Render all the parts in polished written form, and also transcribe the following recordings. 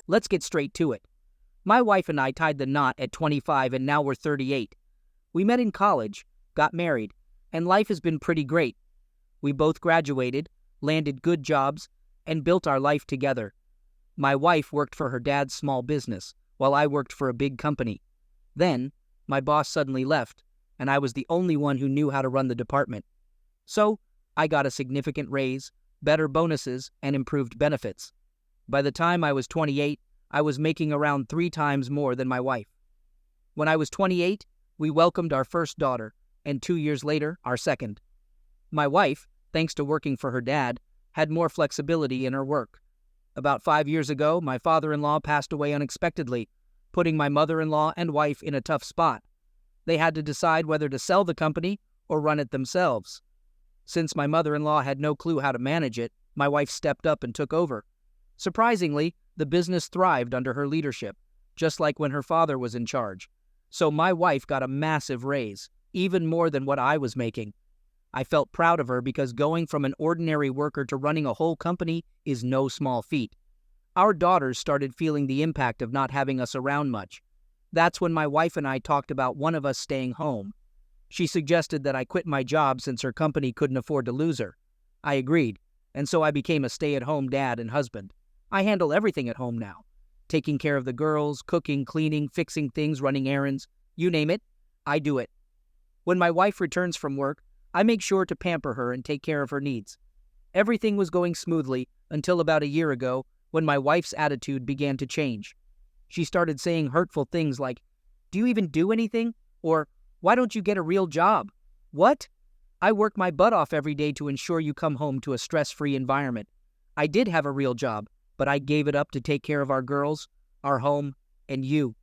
Let's get straight to it. My wife and I tied the knot at 25 and now we're 38. We met in college, got married, and life has been pretty great. We both graduated, landed good jobs, and built our life together. My wife worked for her dad's small business, while I worked for a big company. Then, my boss suddenly left, and I was the only one who knew how to run the department. So, I got a significant raise, better bonuses, and improved benefits. By the time I was 28, I was making around 3 times more than my wife. When I was 28, we welcomed our first daughter, and 2 years later, our second. My wife, thanks to working for her dad, had more flexibility in her work. About 5 years ago, my father-in-law passed away unexpectedly, putting my mother-in-law and wife in a tough spot. They had to decide whether to sell the company or run it themselves. Since my mother-in-law had no clue how to manage it, my wife stepped up and took over. Surprisingly, the business thrived under her leadership, just like when her father was in charge. So my wife got a massive raise, even more than what I was making. I felt proud of her because going from an ordinary worker to running a whole company is no small feat. Our daughters started feeling the impact of not having us around much. That's when my wife and I talked about one of us staying home. She suggested that I quit my job since her company couldn't afford to lose her. I agreed, and so I became a stay-at-home dad and husband. I handle everything at home now. Taking care of the girls, cooking, cleaning, fixing things, running errands. You name it, I do it. When my wife returns from work, I make sure to pamper her and take care of her needs. Everything was going smoothly until about a year ago when my wife's attitude began to change. She started saying hurtful things like, "Do you even do anything?" Or, "Why don't you get a real job?" What? I work my butt off every day to ensure you come home to a stress-free environment. I did have a real job, but I gave it up to take care of our girls, our home, and you.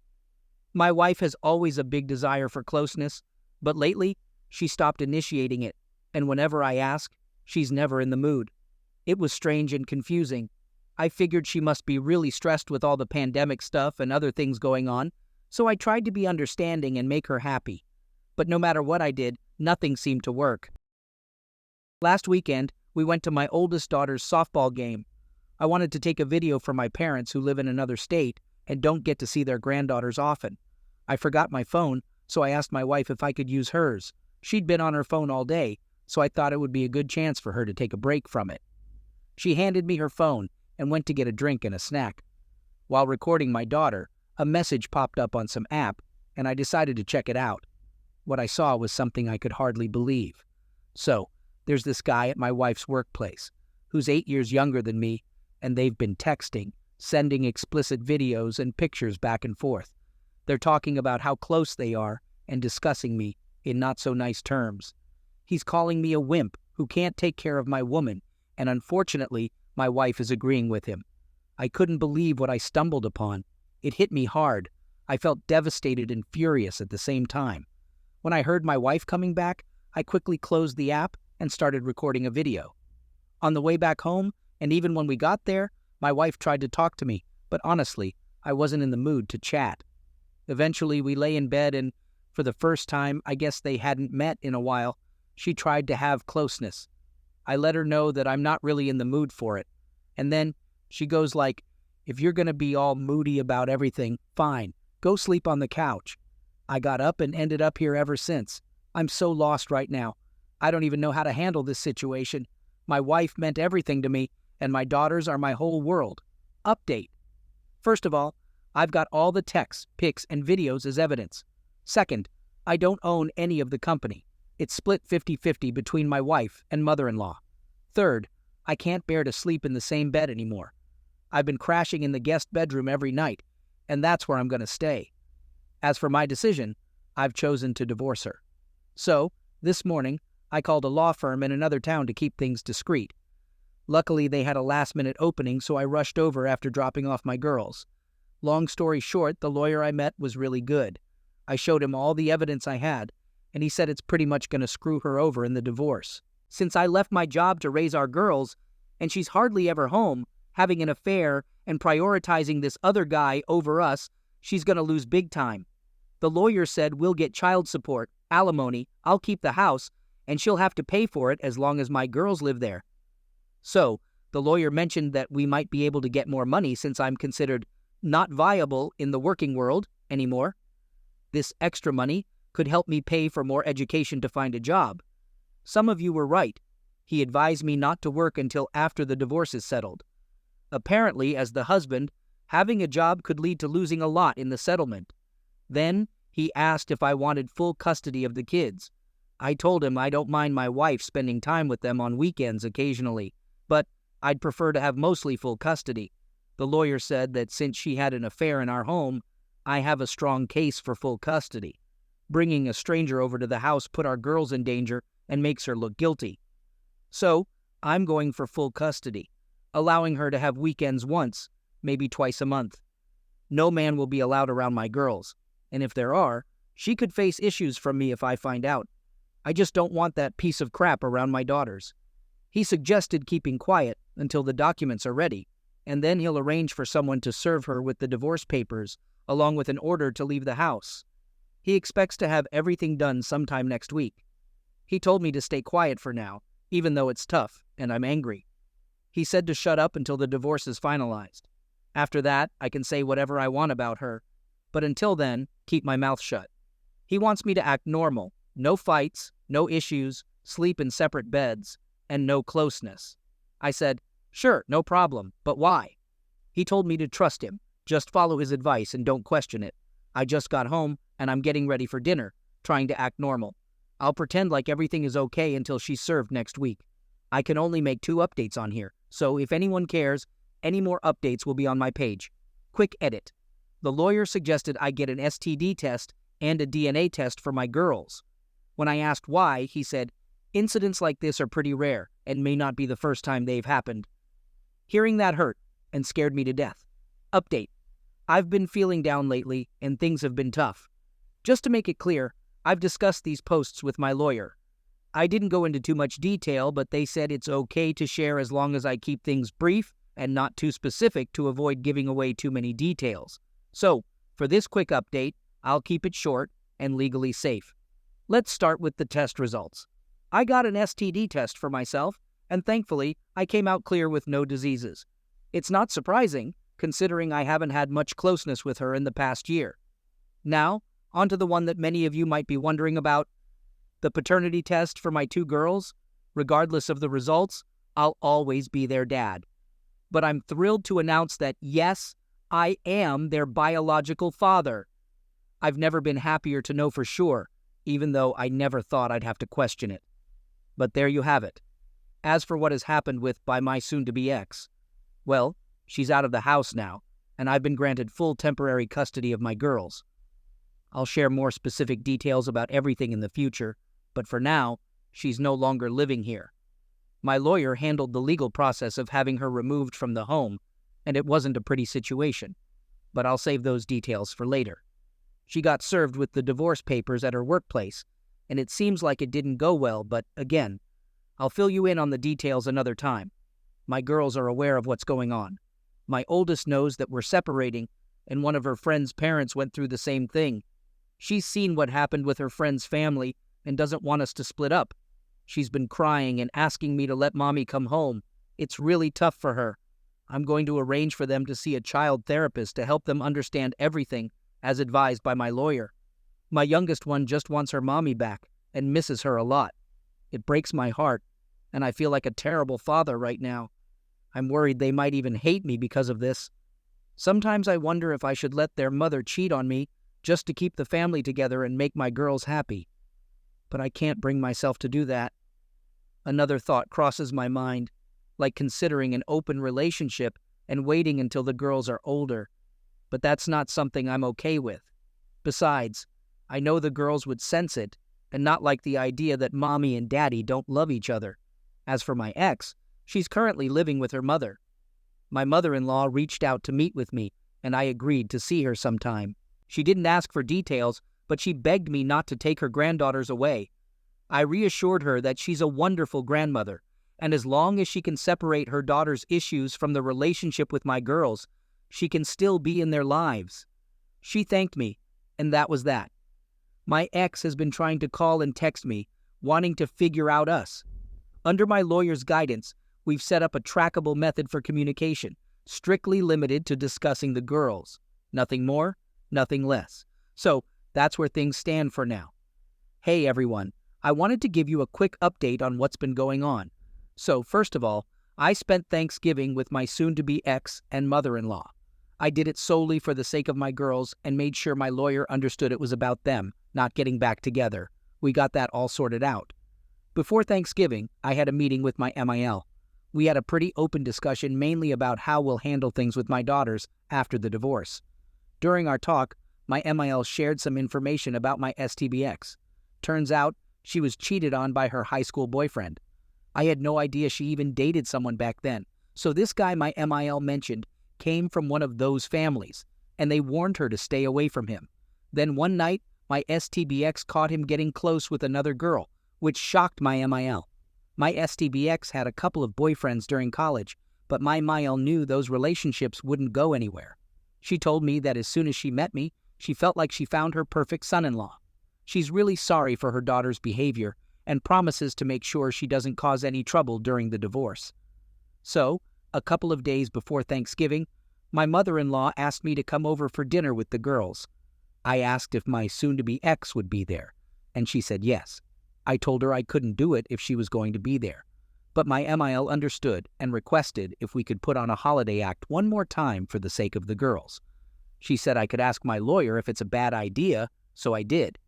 My wife has always a big desire for closeness, but lately, she stopped initiating it, and whenever I ask, she's never in the mood. It was strange and confusing. I figured she must be really stressed with all the pandemic stuff and other things going on, so I tried to be understanding and make her happy. But no matter what I did, nothing seemed to work. Last weekend, we went to my oldest daughter's softball game. I wanted to take a video for my parents who live in another state and don't get to see their granddaughters often. I forgot my phone, so I asked my wife if I could use hers. She'd been on her phone all day, so I thought it would be a good chance for her to take a break from it. She handed me her phone and went to get a drink and a snack. While recording my daughter, a message popped up on some app, and I decided to check it out. What I saw was something I could hardly believe. So, there's this guy at my wife's workplace, who's 8 years younger than me, and they've been texting, sending explicit videos and pictures back and forth. They're talking about how close they are and discussing me in not-so-nice terms. He's calling me a wimp who can't take care of my woman, and unfortunately, my wife is agreeing with him. I couldn't believe what I stumbled upon. It hit me hard. I felt devastated and furious at the same time. When I heard my wife coming back, I quickly closed the app and started recording a video. On the way back home, and even when we got there, my wife tried to talk to me, but honestly, I wasn't in the mood to chat. Eventually, we lay in bed and, for the first time, I guess they hadn't met in a while, she tried to have closeness. I let her know that I'm not really in the mood for it. And then she goes like, "If you're going to be all moody about everything, fine, go sleep on the couch." I got up and ended up here ever since. I'm so lost right now. I don't even know how to handle this situation. My wife meant everything to me, and my daughters are my whole world. Update. First of all, I've got all the texts, pics, and videos as evidence. Second, I don't own any of the company. It's split 50-50 between my wife and mother-in-law. Third, I can't bear to sleep in the same bed anymore. I've been crashing in the guest bedroom every night, and that's where I'm going to stay. As for my decision, I've chosen to divorce her. So, this morning, I called a law firm in another town to keep things discreet. Luckily, they had a last-minute opening, so I rushed over after dropping off my girls. Long story short, the lawyer I met was really good. I showed him all the evidence I had, and he said it's pretty much going to screw her over in the divorce. Since I left my job to raise our girls, and she's hardly ever home, having an affair and prioritizing this other guy over us, she's going to lose big time. The lawyer said we'll get child support, alimony, I'll keep the house, and she'll have to pay for it as long as my girls live there. So, the lawyer mentioned that we might be able to get more money since I'm considered not viable in the working world anymore. This extra money could help me pay for more education to find a job. Some of you were right. He advised me not to work until after the divorce is settled. Apparently, as the husband, having a job could lead to losing a lot in the settlement. Then, he asked if I wanted full custody of the kids. I told him I don't mind my wife spending time with them on weekends occasionally, but I'd prefer to have mostly full custody. The lawyer said that since she had an affair in our home, I have a strong case for full custody. Bringing a stranger over to the house put our girls in danger and makes her look guilty. So, I'm going for full custody, allowing her to have weekends once, maybe twice a month. No man will be allowed around my girls, and if there are, she could face issues from me if I find out. I just don't want that piece of crap around my daughters. He suggested keeping quiet until the documents are ready, and then he'll arrange for someone to serve her with the divorce papers, along with an order to leave the house. He expects to have everything done sometime next week. He told me to stay quiet for now, even though it's tough, and I'm angry. He said to shut up until the divorce is finalized. After that, I can say whatever I want about her, but until then, keep my mouth shut. He wants me to act normal, no fights, no issues, sleep in separate beds, and no closeness. I said, sure, no problem, but why? He told me to trust him, just follow his advice and don't question it. I just got home, and I'm getting ready for dinner, trying to act normal. I'll pretend like everything is okay until she's served next week. I can only make 2 updates on here, so if anyone cares, any more updates will be on my page. Quick edit. The lawyer suggested I get an STD test and a DNA test for my girls. When I asked why, he said, incidents like this are pretty rare and may not be the first time they've happened. Hearing that hurt and scared me to death. Update. I've been feeling down lately and things have been tough. Just to make it clear, I've discussed these posts with my lawyer. I didn't go into too much detail, but they said it's okay to share as long as I keep things brief and not too specific to avoid giving away too many details. So, for this quick update, I'll keep it short and legally safe. Let's start with the test results. I got an STD test for myself, and thankfully, I came out clear with no diseases. It's not surprising, considering I haven't had much closeness with her in the past year. Now, onto the one that many of you might be wondering about, the paternity test for my 2 girls. Regardless of the results, I'll always be their dad. But I'm thrilled to announce that, yes, I am their biological father. I've never been happier to know for sure, even though I never thought I'd have to question it. But there you have it. As for what has happened by my soon-to-be ex, well, she's out of the house now, and I've been granted full temporary custody of my girls. I'll share more specific details about everything in the future, but for now, she's no longer living here. My lawyer handled the legal process of having her removed from the home, and it wasn't a pretty situation, but I'll save those details for later. She got served with the divorce papers at her workplace, and it seems like it didn't go well, but again, I'll fill you in on the details another time. My girls are aware of what's going on. My oldest knows that we're separating, and one of her friend's parents went through the same thing. She's seen what happened with her friend's family and doesn't want us to split up. She's been crying and asking me to let mommy come home. It's really tough for her. I'm going to arrange for them to see a child therapist to help them understand everything, as advised by my lawyer. My youngest one just wants her mommy back and misses her a lot. It breaks my heart, and I feel like a terrible father right now. I'm worried they might even hate me because of this. Sometimes I wonder if I should let their mother cheat on me just to keep the family together and make my girls happy. But I can't bring myself to do that. Another thought crosses my mind, like considering an open relationship and waiting until the girls are older. But that's not something I'm okay with. Besides, I know the girls would sense it and not like the idea that mommy and daddy don't love each other. As for my ex, she's currently living with her mother. My mother-in-law reached out to meet with me, and I agreed to see her sometime. She didn't ask for details, but she begged me not to take her granddaughters away. I reassured her that she's a wonderful grandmother, and as long as she can separate her daughter's issues from the relationship with my girls, she can still be in their lives. She thanked me, and that was that. My ex has been trying to call and text me, wanting to figure out us. Under my lawyer's guidance, we've set up a trackable method for communication, strictly limited to discussing the girls. Nothing more, nothing less. So that's where things stand for now. Hey everyone, I wanted to give you a quick update on what's been going on. So first of all, I spent Thanksgiving with my soon-to-be ex and mother-in-law. I did it solely for the sake of my girls and made sure my lawyer understood it was about them, not getting back together. We got that all sorted out. Before Thanksgiving, I had a meeting with my MIL. We had a pretty open discussion mainly about how we'll handle things with my daughters after the divorce. During our talk, my MIL shared some information about my STBX. Turns out, she was cheated on by her high school boyfriend. I had no idea she even dated someone back then, so this guy my MIL mentioned came from one of those families, and they warned her to stay away from him. Then one night, my STBX caught him getting close with another girl, which shocked my MIL. My STBX had a couple of boyfriends during college, but my MIL knew those relationships wouldn't go anywhere. She told me that as soon as she met me, she felt like she found her perfect son-in-law. She's really sorry for her daughter's behavior and promises to make sure she doesn't cause any trouble during the divorce. So, a couple of days before Thanksgiving, my mother-in-law asked me to come over for dinner with the girls. I asked if my soon-to-be ex would be there, and she said yes. I told her I couldn't do it if she was going to be there. But my MIL understood and requested if we could put on a holiday act one more time for the sake of the girls. She said I could ask my lawyer if it's a bad idea, so I did.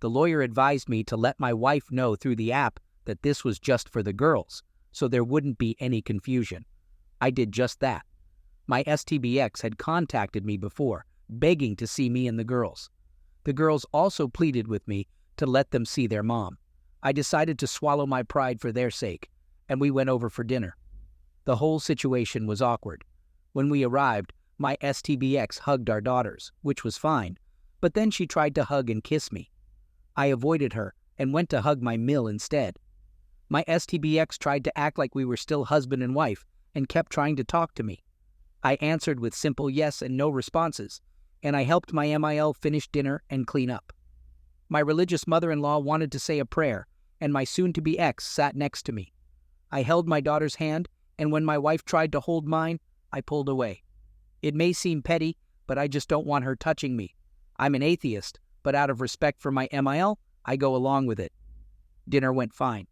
The lawyer advised me to let my wife know through the app that this was just for the girls, so there wouldn't be any confusion. I did just that. My STBX had contacted me before, begging to see me and the girls. The girls also pleaded with me to let them see their mom. I decided to swallow my pride for their sake, and we went over for dinner. The whole situation was awkward. When we arrived, my STBX hugged our daughters, which was fine, but then she tried to hug and kiss me. I avoided her and went to hug my MIL instead. My STBX tried to act like we were still husband and wife and kept trying to talk to me. I answered with simple yes and no responses, and I helped my MIL finish dinner and clean up. My religious mother-in-law wanted to say a prayer, and my soon-to-be ex sat next to me. I held my daughter's hand, and when my wife tried to hold mine, I pulled away. It may seem petty, but I just don't want her touching me. I'm an atheist, but out of respect for my MIL, I go along with it. Dinner went fine.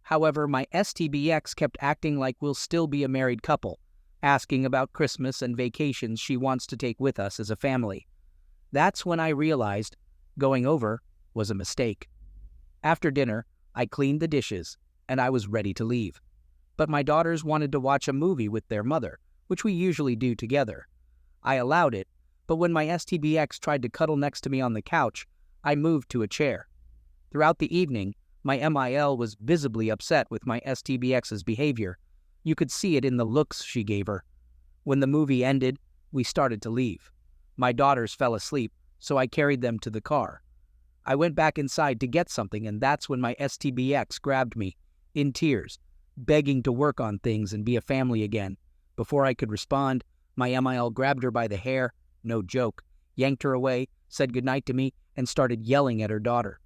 However, my STBX kept acting like we'll still be a married couple, asking about Christmas and vacations she wants to take with us as a family. That's when I realized going over was a mistake. After dinner, I cleaned the dishes, and I was ready to leave. But my daughters wanted to watch a movie with their mother, which we usually do together. I allowed it, but when my STBX tried to cuddle next to me on the couch, I moved to a chair. Throughout the evening, my MIL was visibly upset with my STBX's behavior. You could see it in the looks she gave her. When the movie ended, we started to leave. My daughters fell asleep, so I carried them to the car. I went back inside to get something, and that's when my STBX grabbed me, in tears, begging to work on things and be a family again. Before I could respond, my MIL grabbed her by the hair, no joke, yanked her away, said goodnight to me, and started yelling at her daughter.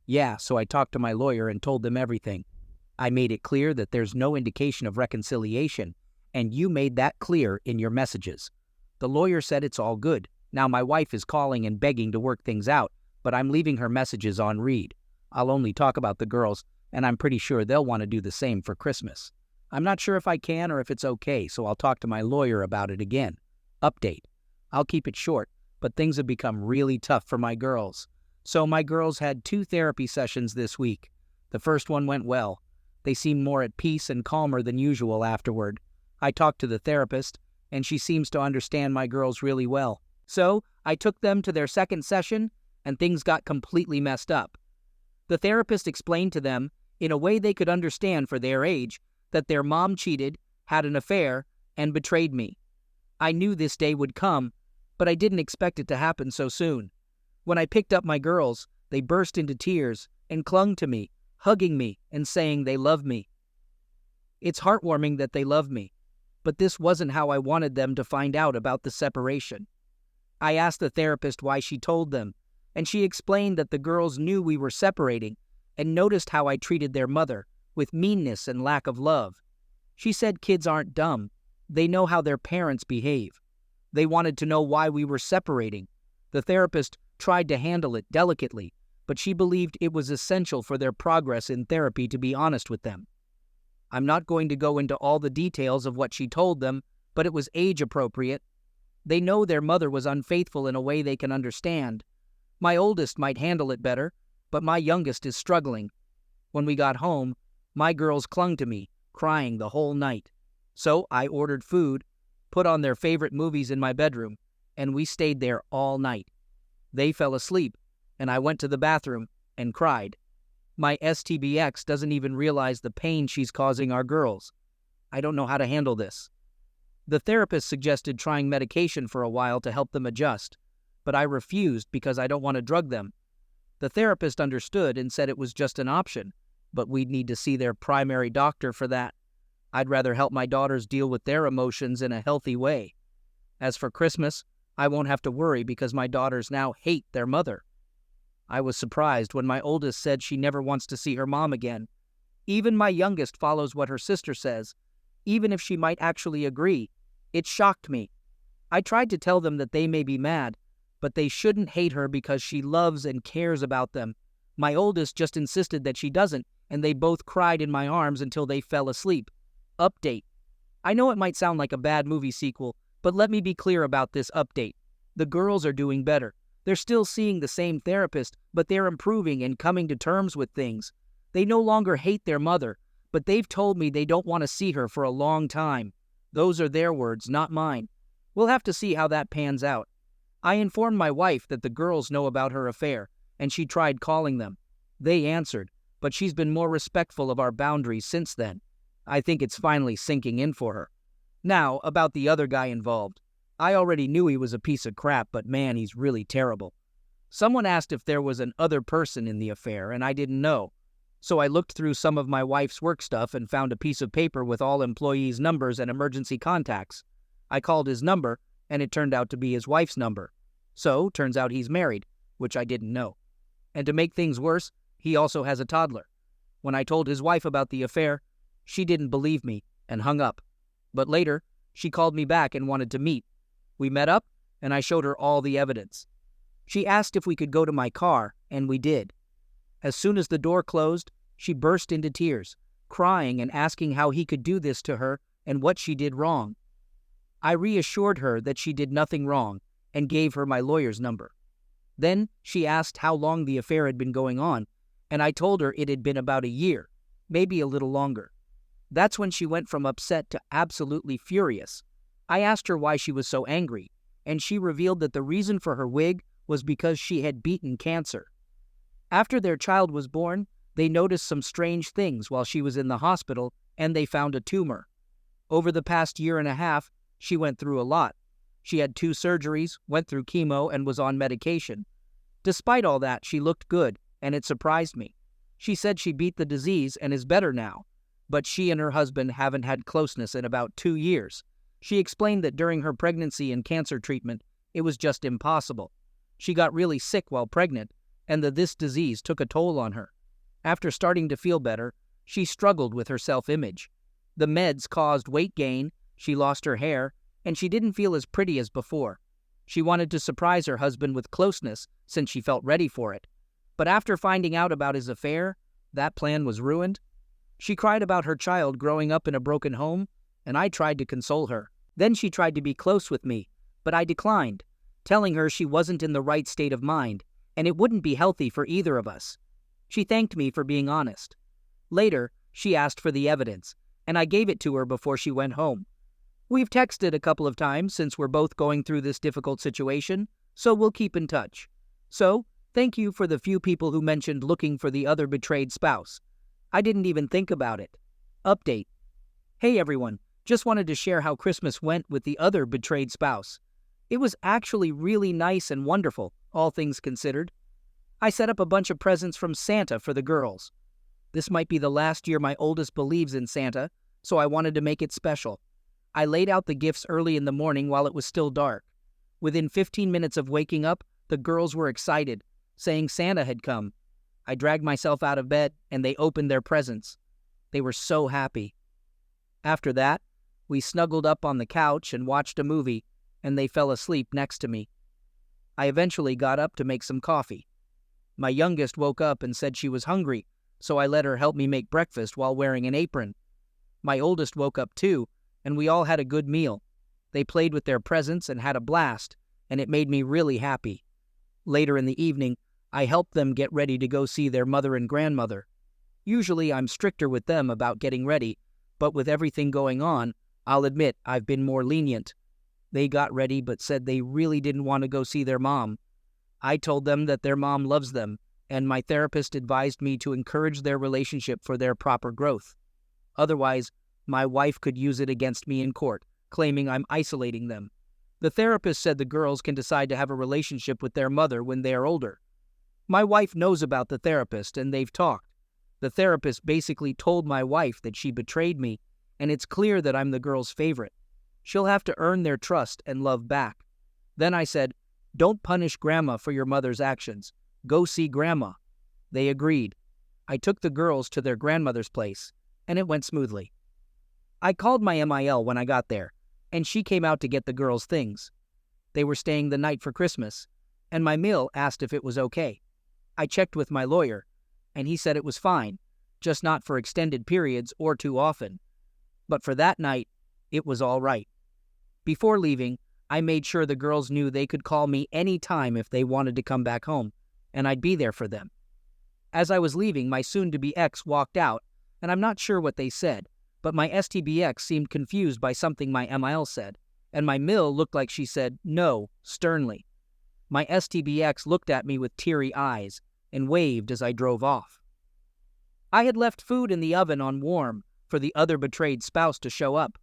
Yeah, so I talked to my lawyer and told them everything. I made it clear that there's no indication of reconciliation, and you made that clear in your messages. The lawyer said it's all good. Now my wife is calling and begging to work things out, but I'm leaving her messages on read. I'll only talk about the girls, and I'm pretty sure they'll want to do the same for Christmas. I'm not sure if I can or if it's okay, so I'll talk to my lawyer about it again. Update. I'll keep it short, but things have become really tough for my girls. So my girls had 2 therapy sessions this week. The first one went well. They seemed more at peace and calmer than usual afterward. I talked to the therapist, and she seems to understand my girls really well. So I took them to their second session, and things got completely messed up. The therapist explained to them, in a way they could understand for their age, that their mom cheated, had an affair, and betrayed me. I knew this day would come, but I didn't expect it to happen so soon. When I picked up my girls, they burst into tears and clung to me, hugging me and saying they love me. It's heartwarming that they love me, but this wasn't how I wanted them to find out about the separation. I asked the therapist why she told them, and she explained that the girls knew we were separating and noticed how I treated their mother, with meanness and lack of love. She said kids aren't dumb. They know how their parents behave. They wanted to know why we were separating. The therapist tried to handle it delicately, but she believed it was essential for their progress in therapy to be honest with them. I'm not going to go into all the details of what she told them, but it was age appropriate. They know their mother was unfaithful in a way they can understand. My oldest might handle it better, but my youngest is struggling. When we got home, my girls clung to me, crying the whole night. So I ordered food, put on their favorite movies in my bedroom, and we stayed there all night. They fell asleep, and I went to the bathroom and cried. My STBX doesn't even realize the pain she's causing our girls. I don't know how to handle this. The therapist suggested trying medication for a while to help them adjust, but I refused because I don't want to drug them. The therapist understood and said it was just an option, but we'd need to see their primary doctor for that. I'd rather help my daughters deal with their emotions in a healthy way. As for Christmas, I won't have to worry because my daughters now hate their mother. I was surprised when my oldest said she never wants to see her mom again. Even my youngest follows what her sister says, even if she might actually agree. It shocked me. I tried to tell them that they may be mad, but they shouldn't hate her because she loves and cares about them. My oldest just insisted that she doesn't, and they both cried in my arms until they fell asleep. Update. I know it might sound like a bad movie sequel, but let me be clear about this update. The girls are doing better. They're still seeing the same therapist, but they're improving and coming to terms with things. They no longer hate their mother, but they've told me they don't want to see her for a long time. Those are their words, not mine. We'll have to see how that pans out. I informed my wife that the girls know about her affair, and she tried calling them. They answered, but she's been more respectful of our boundaries since then. I think it's finally sinking in for her. Now, about the other guy involved. I already knew he was a piece of crap, but man, he's really terrible. Someone asked if there was an other person in the affair, and I didn't know. So I looked through some of my wife's work stuff and found a piece of paper with all employees' numbers and emergency contacts. I called his number, and it turned out to be his wife's number. So, turns out he's married, which I didn't know. And to make things worse, he also has a toddler. When I told his wife about the affair, she didn't believe me and hung up. But later, she called me back and wanted to meet. We met up, and I showed her all the evidence. She asked if we could go to my car, and we did. As soon as the door closed, she burst into tears, crying and asking how he could do this to her and what she did wrong. I reassured her that she did nothing wrong and gave her my lawyer's number. Then she asked how long the affair had been going on, and I told her it had been about a year, maybe a little longer. That's when she went from upset to absolutely furious. I asked her why she was so angry, and she revealed that the reason for her wig was because she had beaten cancer. After their child was born, they noticed some strange things while she was in the hospital, and they found a tumor. Over the past year and a half, she went through a lot. She had 2 surgeries, went through chemo, and was on medication. Despite all that, she looked good, and it surprised me. She said she beat the disease and is better now, but she and her husband haven't had closeness in about 2 years. She explained that during her pregnancy and cancer treatment, it was just impossible. She got really sick while pregnant, and this disease took a toll on her. After starting to feel better, she struggled with her self-image. The meds caused weight gain, she lost her hair, and she didn't feel as pretty as before. She wanted to surprise her husband with closeness since she felt ready for it. But after finding out about his affair, that plan was ruined. She cried about her child growing up in a broken home, and I tried to console her. Then she tried to be close with me, but I declined, telling her she wasn't in the right state of mind, and it wouldn't be healthy for either of us. She thanked me for being honest. Later, she asked for the evidence, and I gave it to her before she went home. We've texted a couple of times since we're both going through this difficult situation, so we'll keep in touch. So, thank you for the few people who mentioned looking for the other betrayed spouse. I didn't even think about it. Update. Hey everyone, just wanted to share how Christmas went with the other betrayed spouse. It was actually really nice and wonderful, all things considered. I set up a bunch of presents from Santa for the girls. This might be the last year my oldest believes in Santa, so I wanted to make it special. I laid out the gifts early in the morning while it was still dark. Within 15 minutes of waking up, the girls were excited, saying Santa had come. I dragged myself out of bed, and they opened their presents. They were so happy. After that, We snuggled up on the couch and watched a movie, and they fell asleep next to me. I eventually got up to make some coffee. My youngest woke up and said she was hungry, so I let her help me make breakfast while wearing an apron. My oldest woke up too, and we all had a good meal. They played with their presents and had a blast, and it made me really happy. Later in the evening, I helped them get ready to go see their mother and grandmother. Usually I'm stricter with them about getting ready, but with everything going on, I'll admit I've been more lenient. They got ready but said they really didn't want to go see their mom. I told them that their mom loves them, and my therapist advised me to encourage their relationship for their proper growth. Otherwise, my wife could use it against me in court, claiming I'm isolating them. The therapist said the girls can decide to have a relationship with their mother when they are older. My wife knows about the therapist, and they've talked. The therapist basically told my wife that she betrayed me, and it's clear that I'm the girl's favorite. She'll have to earn their trust and love back. Then I said, "Don't punish Grandma for your mother's actions. Go see Grandma." They agreed. I took the girls to their grandmother's place, and it went smoothly. I called my MIL when I got there, and she came out to get the girls' things. They were staying the night for Christmas, and my MIL asked if it was okay. I checked with my lawyer, and he said it was fine, just not for extended periods or too often. But for that night, it was all right. Before leaving, I made sure the girls knew they could call me any time if they wanted to come back home, and I'd be there for them. As I was leaving, my soon-to-be ex walked out, and I'm not sure what they said, but my STBX seemed confused by something my MIL said, and my MIL looked like she said no, sternly. My STBX looked at me with teary eyes and waved as I drove off. I had left food in the oven on warm for the other betrayed spouse to show up.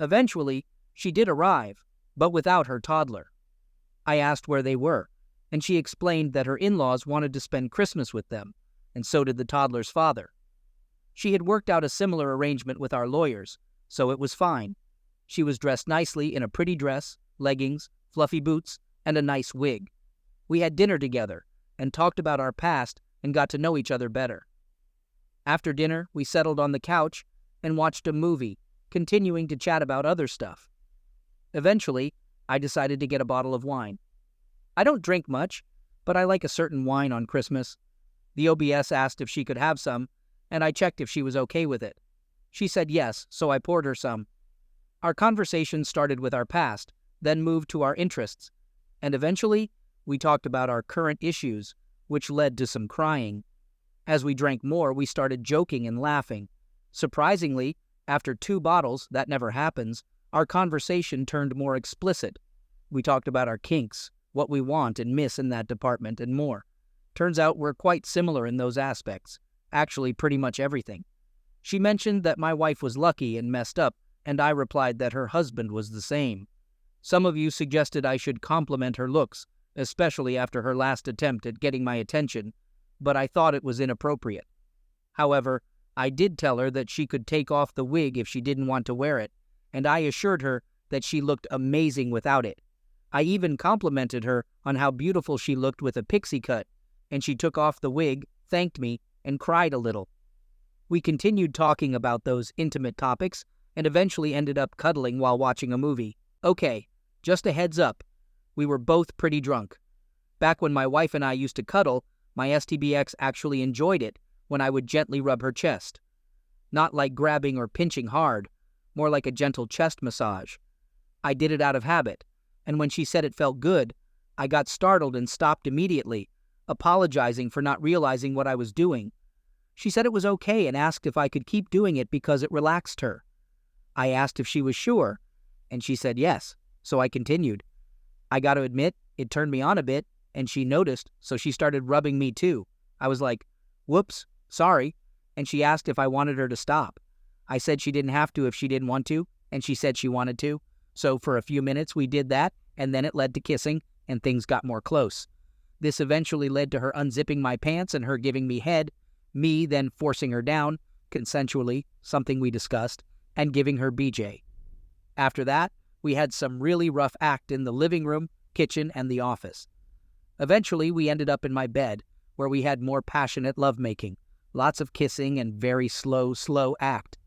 Eventually, she did arrive, but without her toddler. I asked where they were, and she explained that her in-laws wanted to spend Christmas with them, and so did the toddler's father. She had worked out a similar arrangement with our lawyers, so it was fine. She was dressed nicely in a pretty dress, leggings, fluffy boots, and a nice wig. We had dinner together and talked about our past and got to know each other better. After dinner, we settled on the couch and watched a movie, continuing to chat about other stuff. Eventually, I decided to get a bottle of wine. I don't drink much, but I like a certain wine on Christmas. The OBS asked if she could have some, and I checked if she was okay with it. She said yes, so I poured her some. Our conversation started with our past, then moved to our interests, and eventually, we talked about our current issues, which led to some crying. As we drank more, we started joking and laughing. Surprisingly, after 2 bottles, that never happens, our conversation turned more explicit. We talked about our kinks, what we want and miss in that department, and more. Turns out we're quite similar in those aspects, actually pretty much everything. She mentioned that my wife was lucky and messed up, and I replied that her husband was the same. Some of you suggested I should compliment her looks, especially after her last attempt at getting my attention, but I thought it was inappropriate. However, I did tell her that she could take off the wig if she didn't want to wear it, and I assured her that she looked amazing without it. I even complimented her on how beautiful she looked with a pixie cut, and she took off the wig, thanked me, and cried a little. We continued talking about those intimate topics, and eventually ended up cuddling while watching a movie. Okay, just a heads up, we were both pretty drunk. Back when my wife and I used to cuddle, my STBX actually enjoyed it when I would gently rub her chest. Not like grabbing or pinching hard, more like a gentle chest massage. I did it out of habit, and when she said it felt good, I got startled and stopped immediately, apologizing for not realizing what I was doing. She said it was okay and asked if I could keep doing it because it relaxed her. I asked if she was sure, and she said yes, so I continued. I got to admit, it turned me on a bit, and she noticed, so she started rubbing me too. I was like, "Whoops, sorry," and she asked if I wanted her to stop. I said she didn't have to if she didn't want to, and she said she wanted to. So for a few minutes we did that, and then it led to kissing, and things got more close. This eventually led to her unzipping my pants and her giving me head, me then forcing her down, consensually, something we discussed, and giving her BJ. After that, we had some really rough act in the living room, kitchen, and the office. Eventually, we ended up in my bed, where we had more passionate lovemaking, lots of kissing and very slow act.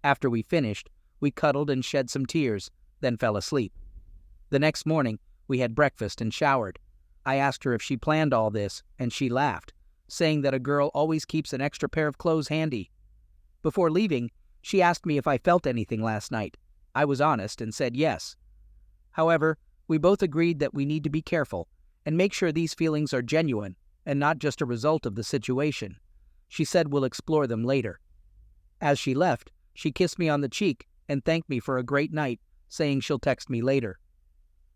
After we finished, We cuddled and shed some tears, then fell asleep. The next morning, we had breakfast and showered. I asked her if she planned all this, and she laughed, saying that a girl always keeps an extra pair of clothes handy. Before leaving, she asked me if I felt anything last night. I was honest and said yes. However, we both agreed that we need to be careful and make sure these feelings are genuine and not just a result of the situation. She said we'll explore them later. As she left, she kissed me on the cheek and thanked me for a great night, saying she'll text me later.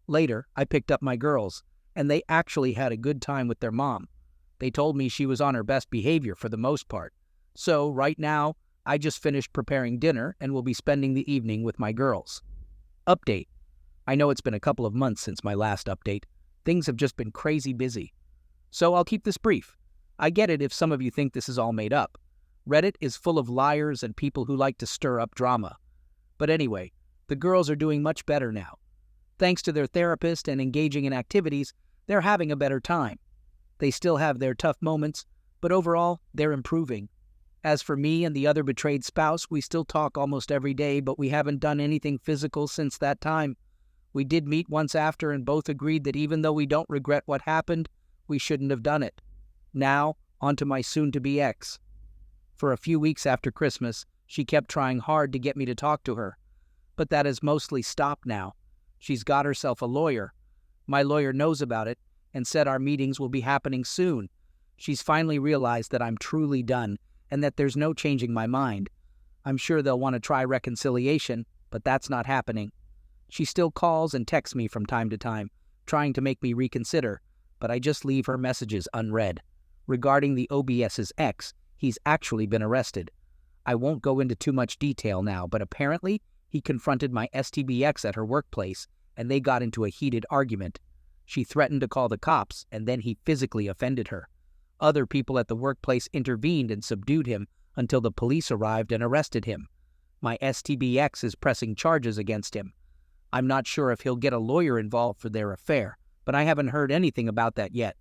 Later, I picked up my girls, and they actually had a good time with their mom. They told me she was on her best behavior for the most part. So, right now, I just finished preparing dinner and will be spending the evening with my girls. Update. I know it's been a couple of months since my last update. Things have just been crazy busy. So I'll keep this brief. I get it if some of you think this is all made up. Reddit is full of liars and people who like to stir up drama. But anyway, the girls are doing much better now. Thanks to their therapist and engaging in activities, they're having a better time. They still have their tough moments, but overall, they're improving. As for me and the other betrayed spouse, we still talk almost every day, but we haven't done anything physical since that time. We did meet once after and both agreed that even though we don't regret what happened, we shouldn't have done it. Now, on to my soon-to-be ex. For a few weeks after Christmas, she kept trying hard to get me to talk to her. But that has mostly stopped now. She's got herself a lawyer. My lawyer knows about it and said our meetings will be happening soon. She's finally realized that I'm truly done and that there's no changing my mind. I'm sure they'll want to try reconciliation, but that's not happening. She still calls and texts me from time to time, trying to make me reconsider, but I just leave her messages unread. Regarding the OBS's ex, he's actually been arrested. I won't go into too much detail now, but apparently he confronted my STBX at her workplace, and they got into a heated argument. She threatened to call the cops, and then he physically offended her. Other people at the workplace intervened and subdued him until the police arrived and arrested him. My STBX is pressing charges against him. I'm not sure if he'll get a lawyer involved for their affair, but I haven't heard anything about that yet.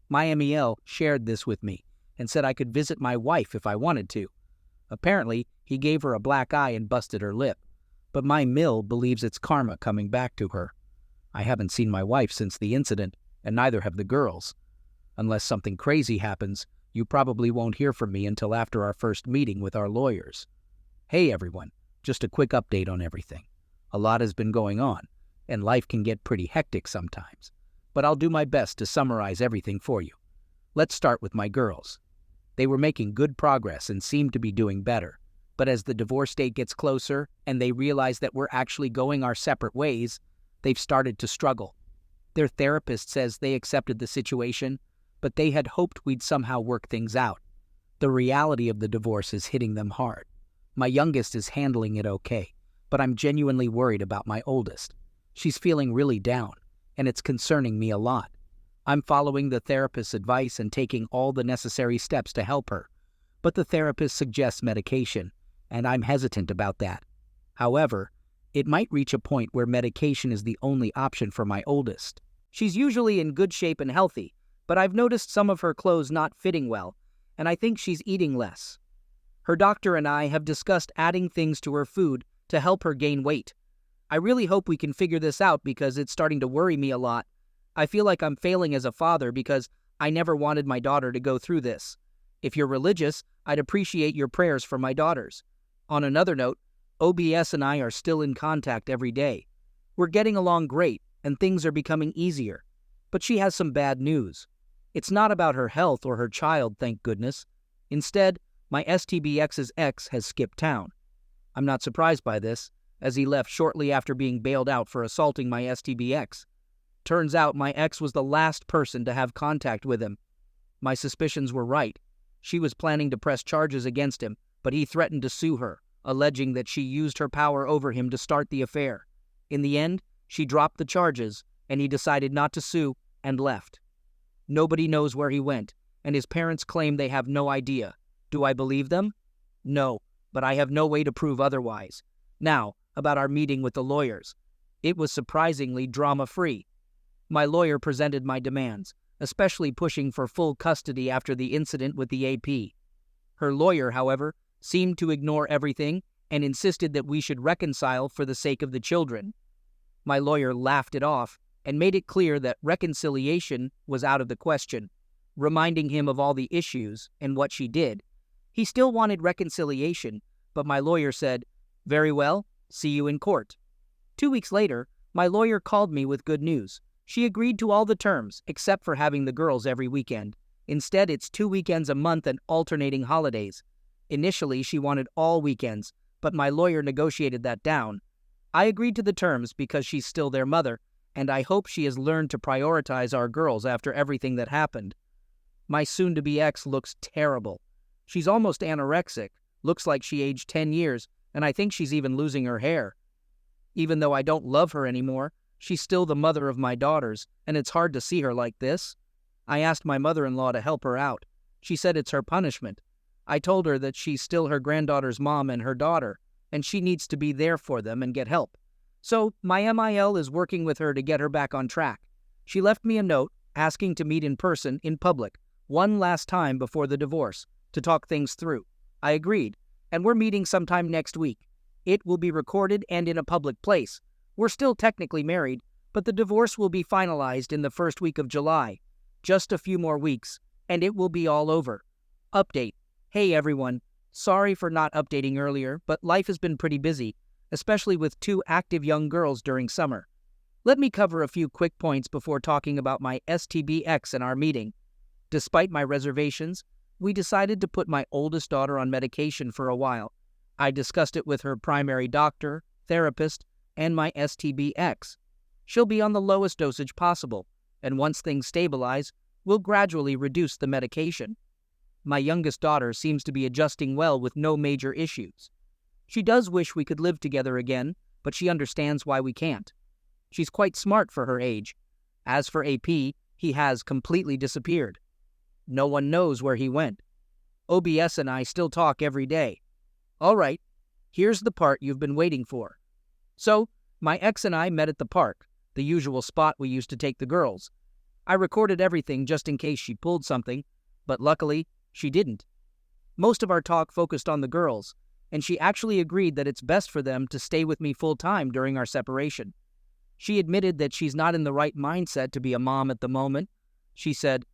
My MEL shared this with me and said I could visit my wife if I wanted to. Apparently, he gave her a black eye and busted her lip, but my MIL believes it's karma coming back to her. I haven't seen my wife since the incident, and neither have the girls. Unless something crazy happens, you probably won't hear from me until after our first meeting with our lawyers. Hey everyone, just a quick update on everything. A lot has been going on, and life can get pretty hectic sometimes, but I'll do my best to summarize everything for you. Let's start with my girls. They were making good progress and seemed to be doing better, but as the divorce date gets closer and they realize that we're actually going our separate ways, they've started to struggle. Their therapist says they accepted the situation, but they had hoped we'd somehow work things out. The reality of the divorce is hitting them hard. My youngest is handling it okay, but I'm genuinely worried about my oldest. She's feeling really down, and it's concerning me a lot. I'm following the therapist's advice and taking all the necessary steps to help her, but the therapist suggests medication, and I'm hesitant about that. However, it might reach a point where medication is the only option for my oldest. She's usually in good shape and healthy, but I've noticed some of her clothes not fitting well, and I think she's eating less. Her doctor and I have discussed adding things to her food to help her gain weight. I really hope we can figure this out because it's starting to worry me a lot. I feel like I'm failing as a father because I never wanted my daughter to go through this. If you're religious, I'd appreciate your prayers for my daughters. On another note, OBS and I are still in contact every day. We're getting along great, and things are becoming easier. But she has some bad news. It's not about her health or her child, thank goodness. Instead, my STBX's ex has skipped town. I'm not surprised by this, as he left shortly after being bailed out for assaulting my STBX. Turns out my ex was the last person to have contact with him. My suspicions were right. She was planning to press charges against him, but he threatened to sue her, alleging that she used her power over him to start the affair. In the end, she dropped the charges, and he decided not to sue and left. Nobody knows where he went, and his parents claim they have no idea. Do I believe them? No, but I have no way to prove otherwise. Now, about our meeting with the lawyers. It was surprisingly drama-free. My lawyer presented my demands, especially pushing for full custody after the incident with the AP. Her lawyer, however, seemed to ignore everything and insisted that we should reconcile for the sake of the children. My lawyer laughed it off and made it clear that reconciliation was out of the question, reminding him of all the issues and what she did. He still wanted reconciliation, but my lawyer said, "Very well, see you in court." 2 weeks later, my lawyer called me with good news. She agreed to all the terms, except for having the girls every weekend. Instead, it's 2 weekends a month and alternating holidays. Initially, she wanted all weekends, but my lawyer negotiated that down. I agreed to the terms because she's still their mother, and I hope she has learned to prioritize our girls after everything that happened. My soon-to-be ex looks terrible. She's almost anorexic, looks like she aged 10 years, and I think she's even losing her hair. Even though I don't love her anymore, she's still the mother of my daughters, and it's hard to see her like this. I asked my mother-in-law to help her out. She said it's her punishment. I told her that she's still her granddaughter's mom and her daughter, and she needs to be there for them and get help. So my MIL is working with her to get her back on track. She left me a note asking to meet in person, in public, one last time before the divorce, to talk things through. I agreed, and we're meeting sometime next week. It will be recorded and in a public place. We're still technically married, but the divorce will be finalized in the first week of July. Just a few more weeks, and it will be all over. Update. Hey everyone. Sorry for not updating earlier, but life has been pretty busy, especially with 2 active young girls during summer. Let me cover a few quick points before talking about my STBX and our meeting. Despite my reservations, we decided to put my oldest daughter on medication for a while. I discussed it with her primary doctor, therapist, and my STBX. She'll be on the lowest dosage possible, and once things stabilize, we'll gradually reduce the medication. My youngest daughter seems to be adjusting well with no major issues. She does wish we could live together again, but she understands why we can't. She's quite smart for her age. As for AP, he has completely disappeared. No one knows where he went. OBS and I still talk every day. All right, here's the part you've been waiting for. So, my ex and I met at the park, the usual spot we used to take the girls. I recorded everything just in case she pulled something, but luckily, she didn't. Most of our talk focused on the girls, and she actually agreed that it's best for them to stay with me full-time during our separation. She admitted that she's not in the right mindset to be a mom at the moment. She said,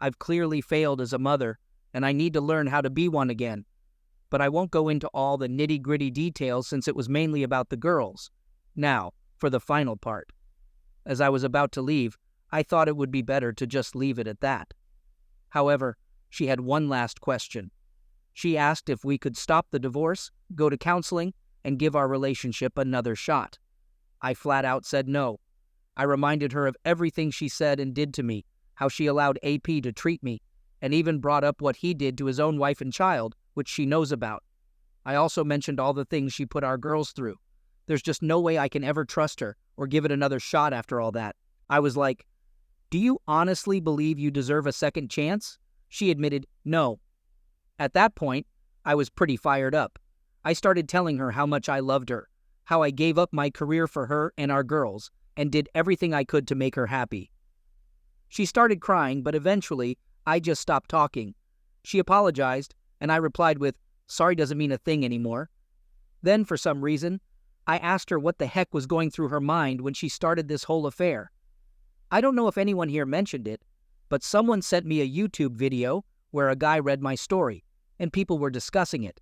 "I've clearly failed as a mother, and I need to learn how to be one again. But I won't go into all the nitty-gritty details since it was mainly about the girls. Now, for the final part." As I was about to leave, I thought it would be better to just leave it at that. However, she had one last question. She asked if we could stop the divorce, go to counseling, and give our relationship another shot. I flat out said no. I reminded her of everything she said and did to me, how she allowed AP to treat me, and even brought up what he did to his own wife and child, which she knows about. I also mentioned all the things she put our girls through. There's just no way I can ever trust her or give it another shot after all that. I was like, "Do you honestly believe you deserve a second chance?" She admitted no. At that point, I was pretty fired up. I started telling her how much I loved her, how I gave up my career for her and our girls, and did everything I could to make her happy. She started crying, but eventually, I just stopped talking. She apologized, and I replied with, "Sorry doesn't mean a thing anymore." Then, for some reason, I asked her what the heck was going through her mind when she started this whole affair. I don't know if anyone here mentioned it, but someone sent me a YouTube video where a guy read my story, and people were discussing it.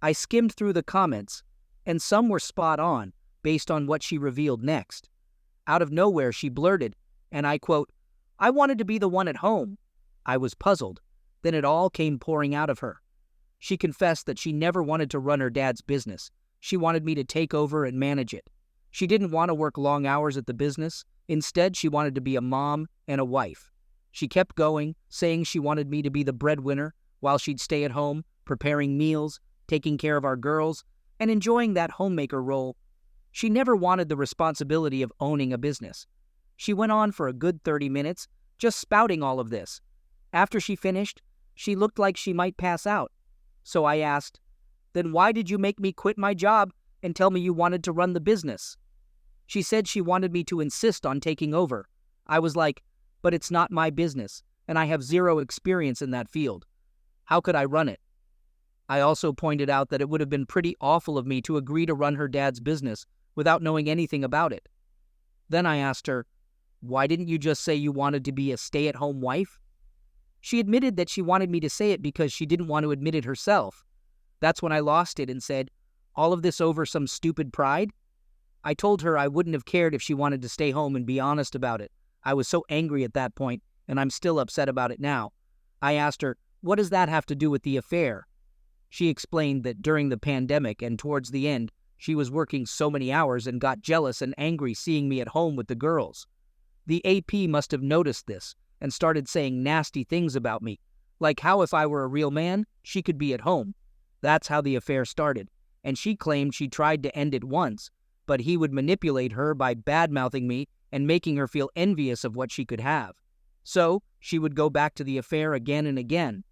I skimmed through the comments, and some were spot on, based on what she revealed next. Out of nowhere, she blurted, and I quote, "I wanted to be the one at home." I was puzzled. Then it all came pouring out of her. She confessed that she never wanted to run her dad's business. She wanted me to take over and manage it. She didn't want to work long hours at the business. Instead, she wanted to be a mom and a wife. She kept going, saying she wanted me to be the breadwinner while she'd stay at home, preparing meals, taking care of our girls, and enjoying that homemaker role. She never wanted the responsibility of owning a business. She went on for a good 30 minutes, just spouting all of this. After she finished, she looked like she might pass out. So I asked, "Then why did you make me quit my job and tell me you wanted to run the business?" She said she wanted me to insist on taking over. I was like, "But it's not my business, and I have zero experience in that field. How could I run it?" I also pointed out that it would have been pretty awful of me to agree to run her dad's business without knowing anything about it. Then I asked her, "Why didn't you just say you wanted to be a stay-at-home wife?" She admitted that she wanted me to say it because she didn't want to admit it herself. That's when I lost it and said, "All of this over some stupid pride?" I told her I wouldn't have cared if she wanted to stay home and be honest about it. I was so angry at that point, and I'm still upset about it now. I asked her, "What does that have to do with the affair?" She explained that during the pandemic and towards the end, she was working so many hours and got jealous and angry seeing me at home with the girls. The AP must have noticed this and started saying nasty things about me, like how if I were a real man, she could be at home. That's how the affair started, and she claimed she tried to end it once, but he would manipulate her by bad-mouthing me and making her feel envious of what she could have. So, she would go back to the affair again and again.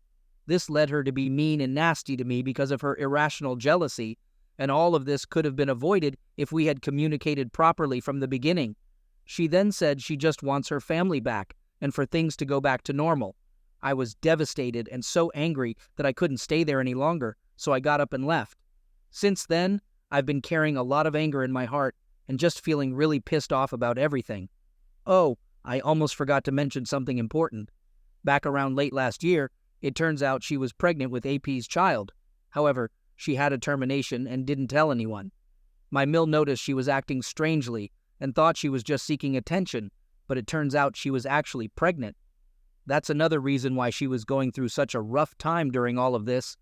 This led her to be mean and nasty to me because of her irrational jealousy, and all of this could have been avoided if we had communicated properly from the beginning. She then said she just wants her family back and for things to go back to normal. I was devastated and so angry that I couldn't stay there any longer, so I got up and left. Since then, I've been carrying a lot of anger in my heart and just feeling really pissed off about everything. Oh, I almost forgot to mention something important. Back around late last year, it turns out she was pregnant with AP's child. However, she had a termination and didn't tell anyone. My mill noticed she was acting strangely and thought she was just seeking attention, but it turns out she was actually pregnant. That's another reason why she was going through such a rough time during all of this.